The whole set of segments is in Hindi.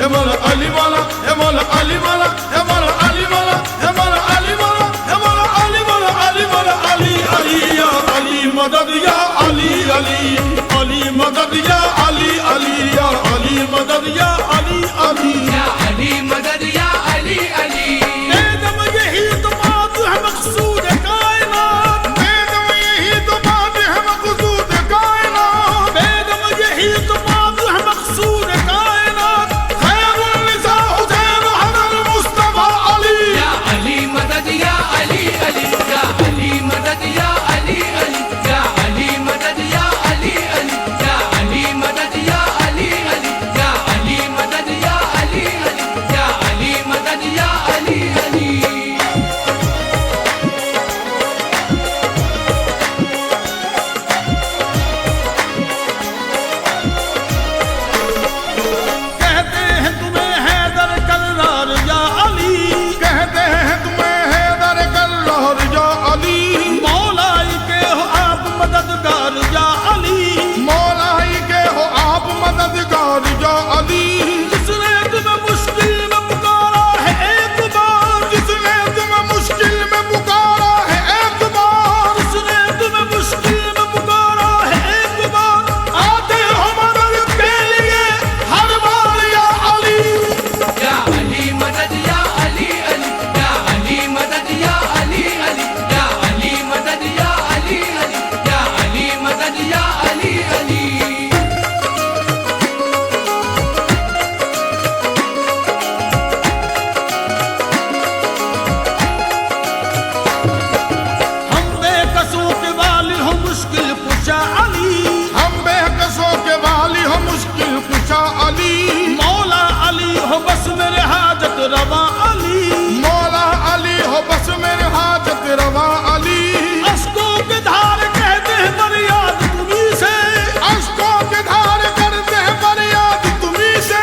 ए मौला अली वाला, ए मौला अली वाला, ए मौला अली वाला, ए मौला अली वाला, ए मौला अली वाला, अली वाला, अली अली या अली मदद या अली अली, अली मदद या अली अली, या अली मदद या अली अली, या अली मदद या अली अली। बेदम यही तो बात है मकसूद कायनात, बेदम यही तो बात है मकसूद कायनात, बेदम यही तो बात है मकसूद कायनात, खैरुल निसा हुसैन हसन मुस्तफा अली, या अली मदद या अली अली, या अली मदद या अली अली, या अली मदद या अली अली, या अली मदद या अली अली, या अली मदद या अली अली, या अली मदद या अली अली। कहते हैं तुम्हें हैदर कर्रार या अली, कहते हैं तुम्हें हैदर कर्रार या अली, मौलाई के हो आप मददगार या अली, मौलाई के हो आप मददगार या अली, जिसने तुम्हें मुश्किल में पुकारा है एक बार, जिसने तुम्हें मुश्किल में पुकारा है एक बार, जिसने तुम्हें मुश्किल में पुकारा है एक बार, आते हो मदद के लिए हर बार या अली, या अली मदद या अली अली, या अली मदद या अली अली, या अली मदद या अली अली, या अली मदद या अली अली। हम बेकसों के वाली हो मुश्किल कुशा अली, हम बेकसों के वाली हो मुश्किल कुशा अली, मौला अली हो बस मेरे हाजत रवा अली, मौला अली हो बस मेरे हाजत रवा अली, अश्कों के धार कहते हैं फरियाद तुम्हीं से, अश्कों के धार करते हैं फरियाद तुम्हीं से,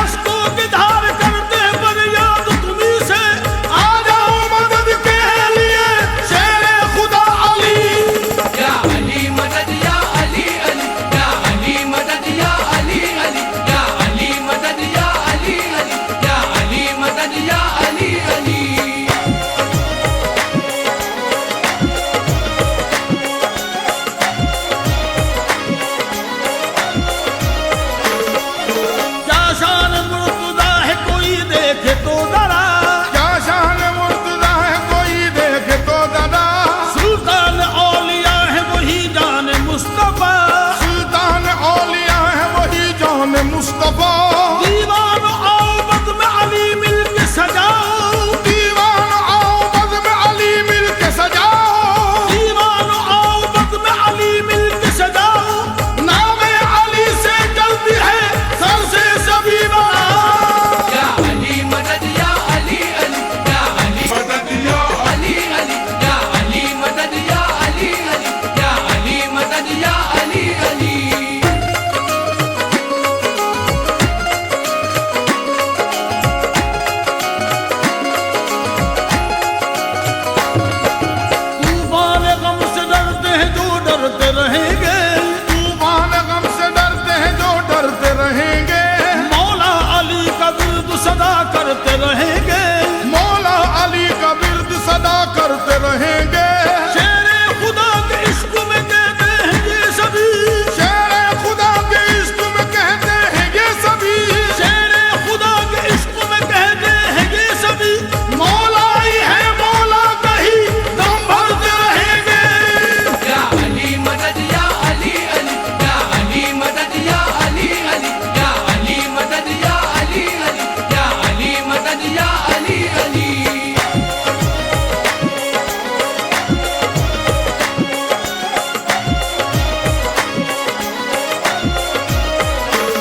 अश्कों के धार करते हैं फरियाद तुम्हीं से, आ जाओ मदद के लिए शेरे खुदा अली, या अली मदद या अली अली, या अली मदद या अली अली, या अली मदद या अली अली, या अली मदद या अली अली। क्या शान मुर्तजा है कोई देखे तो जरा, क्या शान मुर्तजा है कोई देखे तो जरा, सुल्तान औलिया है वही जान मुस्तफा, सुल्तान औलिया है वही जान मुस्तफा, दीवान आओ बद में अली मिल के सजाओ, दीवान आओ बद में अली मिल के सजाओ, दीवान आओ बद में अली मिल के सजाओ, नामे अली से जल्दी है सर से सभी बात, या अली मदद या अली अली, या अली मदद या अली अली, या अली मदद या अली अली, या अली मदद या अली अली। तूफान गम से डरते हैं जो डरते रहेंगे, तूफान गम से डरते हैं जो डरते रहेंगे, मौला अली का विर्द सदा करते रहेंगे, मौला अली का विर्द सदा करते रहेंगे, शेरे खुदा के इश्क में कहते हैं ये सभी, शेरे खुदा के इश्क में कहते हैं ये सभी, शेरे खुदा के इश्क में कहते हैं ये सभी, मौला ही है मौला कहीं दम भरते रहेंगे, या अली मदद या अली अली, या अली मदद या अली अली, या अली मदद या अली अली, या अली मदद या अली अली।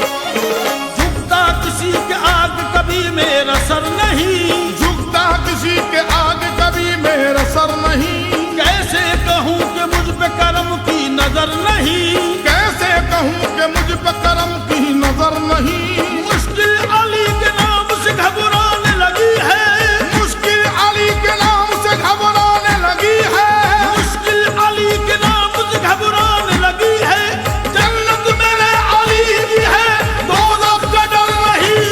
झुकता किसी के आग कभी मेरा सर नहीं, झुकता किसी के आग कभी मेरा सर नहीं, कैसे कहूँ कि मुझ पे करम की नजर नहीं, कैसे कहूँ कि मुझ पे करम की नजर नहीं, मुश्किल अली के नाम से घबराने लगी है, मुश्किल अली के नाम से घबराने लगी है, मुश्किल अली के नाम से घबराने लगी है, जन्नत मेरे अली की है दोज़ख का डर नहीं,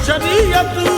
शरीयत